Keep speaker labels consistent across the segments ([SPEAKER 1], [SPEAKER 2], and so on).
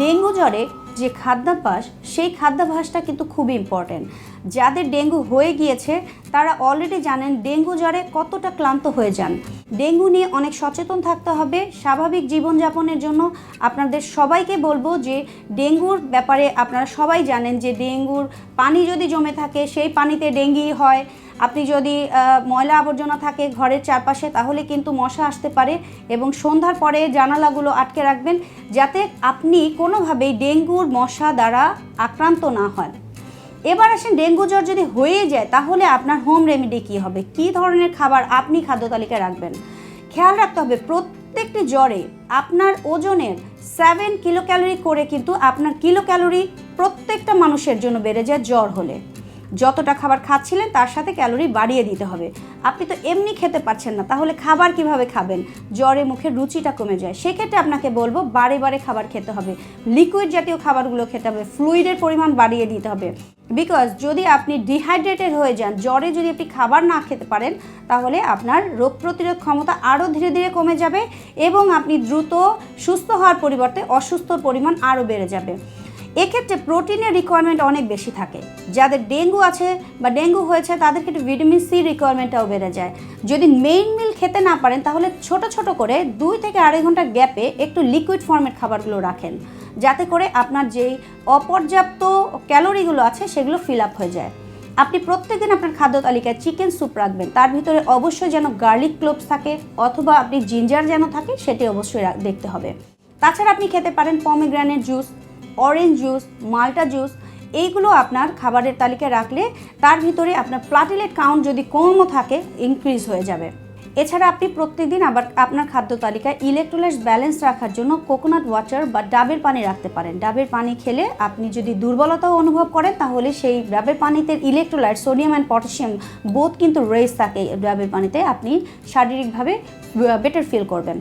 [SPEAKER 1] Dengue জ্বরে যে খাদ্যাভ্যাস, সেই খাদ্যাভ্যাসটা কিন্তু খুবই ইম্পর্টেন্ট। যাদের ডেঙ্গু হয়ে গিয়েছে তারা অলরেডি জানেন ডেঙ্গু জ্বরে কতটা ক্লান্ত হয়ে যান। ডেঙ্গু নিয়ে অনেক সচেতন থাকতে হবে স্বাভাবিক জীবনযাপনের জন্য। আপনাদের সবাইকে বলবো যে ডেঙ্গুর ব্যাপারে আপনারা সবাই জানেন যে ডেঙ্গুর পানি যদি জমে থাকে সেই পানিতে ডেঙ্গি হয়। আপনি যদি ময়লা আবর্জনা থাকে ঘরের চারপাশে তাহলে কিন্তু মশা আসতে পারে, এবং সন্ধ্যার পরে জানালাগুলো আটকে রাখবেন যাতে আপনি কোনোভাবেই ডেঙ্গুর মশা দ্বারা আক্রান্ত না হন। এবার আসেন, ডেঙ্গু জ্বর যদি হয়ে যায় তাহলে আপনার হোম রেমেডি কী হবে, কী ধরনের খাবার আপনি খাদ্য তালিকায় রাখবেন। খেয়াল রাখতে হবে প্রত্যেকটি জ্বরে আপনার ওজনের 7 কিলো ক্যালোরি করে কিন্তু আপনার কিলো ক্যালোরি প্রত্যেকটা মানুষের জন্য বেড়ে যায় জ্বর হলে। যতটা খাবার খাচ্ছিলেন তার সাথে ক্যালোরি বাড়িয়ে দিতে হবে। আপনি তো এমনি খেতে পারছেন না, তাহলে খাবার কিভাবে খাবেন? জ্বরে মুখের রুচিটা কমে যায়। সেক্ষেত্রে আপনাকে বলবো বারে বারে খাবার খেতে হবে, লিকুইড জাতীয় খাবারগুলো খেতে হবে, ফ্লুইডের পরিমাণ বাড়িয়ে দিতে হবে। বিকজ যদি আপনি ডিহাইড্রেটেড হয়ে যান, জ্বরে যদি আপনি খাবার না খেতে পারেন তাহলে আপনার রোগ প্রতিরোধ ক্ষমতা আরও ধীরে ধীরে কমে যাবে এবং আপনি দ্রুত সুস্থ হওয়ার পরিবর্তে অসুস্থর পরিমাণ আরও বেড়ে যাবে। এক্ষেত্রে প্রোটিনের রিকোয়ারমেন্ট অনেক বেশি থাকে। যাদের ডেঙ্গু আছে বা ডেঙ্গু হয়েছে তাদের ক্ষেত্রে ভিটামিন সি রিকোয়ারমেন্টটাও বেড়ে যায়। যদি মেইন মিল খেতে না পারেন তাহলে ছোট ছোট করে 2 থেকে 2.5 ঘন্টার গ্যাপে একটু লিকুইড ফর্মেট খাবারগুলো রাখেন, যাতে করে আপনার যেই অপর্যাপ্ত ক্যালোরিগুলো আছে সেগুলো ফিল আপ হয়ে যায়। আপনি প্রত্যেকদিন আপনার খাদ্য তালিকায় চিকেন স্যুপ রাখবেন, তার ভিতরে অবশ্যই যেন গার্লিক ক্লোভস থাকে অথবা আপনি জিঞ্জার যেন থাকে সেটি অবশ্যই দেখতে হবে। তাছাড়া আপনি খেতে পারেন পমিগ্রেনেট জুস, অরেঞ্জ জুস, মাল্টা জুস। এইগুলো আপনার খাবারের তালিকায় রাখলে তার ভিতরে আপনার প্লাটিলেট কাউন্ট যদি কমও থাকে ইনক্রিজ হয়ে যাবে। এছাড়া আপনি প্রত্যেকদিন আবার আপনার খাদ্য তালিকায় ইলেকট্রোলাইটস ব্যালেন্স রাখার জন্য কোকোনাট ওয়াটার বা ডাবের পানি রাখতে পারেন। ডাবের পানি খেলে আপনি যদি দুর্বলতাও অনুভব করেন তাহলে সেই ডাবের পানিতে electrolyte sodium and potassium both কিন্তু রেস থাকে ডাবের পানিতে, আপনি শারীরিকভাবে বেটার ফিল করবেন।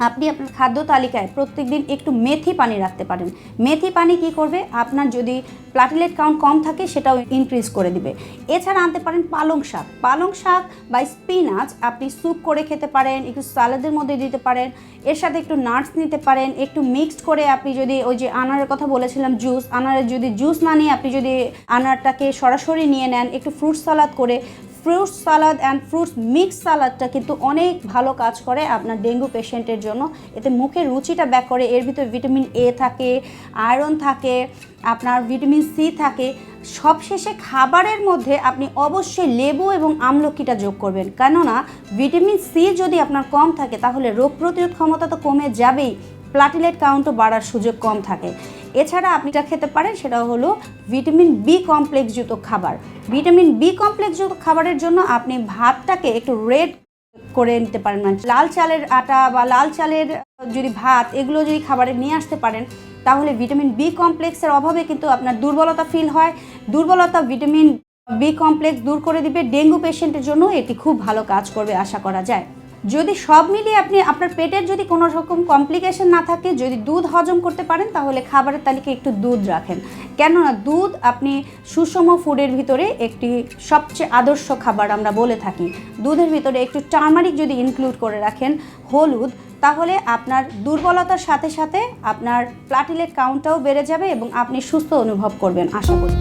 [SPEAKER 1] আপনি আপনার খাদ্য তালিকায় প্রত্যেকদিন একটু মেথি পানি রাখতে পারেন। মেথি পানি কি করবে, আপনার যদি প্লাটিলেট কাউন্ট কম থাকে সেটাও ইনক্রিজ করে দিবে। এছাড়া আনতে পারেন পালং শাক। পালং শাক বা স্পিনাচ আপনি স্যুপ করে খেতে পারেন, একটু সালাদের মধ্যে দিতে পারেন, এর সাথে একটু নাটস নিতে পারেন, একটু মিক্সড করে আপনি যদি ওই যে আনারের কথা বলেছিলাম জুস, আনারের যদি জুস না নিয়ে আপনি যদি আনারটাকে সরাসরি নিয়ে নেন, একটু ফ্রুট সালাদ করে, fruits salad and fruits mix সালাদটা কিন্তু অনেক ভালো কাজ করে আপনার ডেঙ্গু পেশেন্টের জন্য। এতে মুখের রুচিটা ব্যাক করে, এর ভিতরে ভিটামিন এ থাকে, আয়রন থাকে, আপনার ভিটামিন সি থাকে। সবশেষে খাবারের মধ্যে আপনি অবশ্যই লেবু এবং আমলকিটা যোগ করবেন, কেননা ভিটামিন সি যদি আপনার কম থাকে তাহলে রোগ প্রতিরোধ ক্ষমতা তো কমে যাবেই, প্লাটিলেট কাউন্টও বাড়ার সুযোগ কম থাকে। এছাড়া আপনি যা খেতে পারেন সেটা হলো ভিটামিন বি কমপ্লেক্সযুক্ত খাবার। ভিটামিন বি কমপ্লেক্সযুক্ত খাবারের জন্য আপনি ভাতটাকে একটু রেড করে নিতে পারেন, মানে লাল চালের আটা বা লাল চালের যদি ভাত এগুলো যদি খাবারে নিয়ে আসতে পারেন তাহলে ভিটামিন বি কমপ্লেক্সের অভাবে কিন্তু আপনার দুর্বলতা ফিল হয়। দুর্বলতা ভিটামিন বি কমপ্লেক্স দূর করে দিবে। ডেঙ্গু পেশেন্টের জন্য এটি খুব ভালো কাজ করবে আশা করা যায়। যদি সব মিলিয়ে আপনি আপনার পেটের যদি কোনো রকম কমপ্লিকেশন না থাকে, যদি দুধ হজম করতে পারেন তাহলে খাবারের তালিকায় একটু দুধ রাখেন, কেননা দুধ আপনি সুষম ফুডের ভিতরে একটি সবচেয়ে আদর্শ খাবার আমরা বলে থাকি। দুধের ভিতরে একটু টার্মারিক যদি ইনক্লুড করে রাখেন, হলুদ, তাহলে আপনার দুর্বলতার সাথে সাথে আপনার প্লাটিলেট কাউন্টটাও বেড়ে যাবে এবং আপনি সুস্থ অনুভব করবেন আশা করি।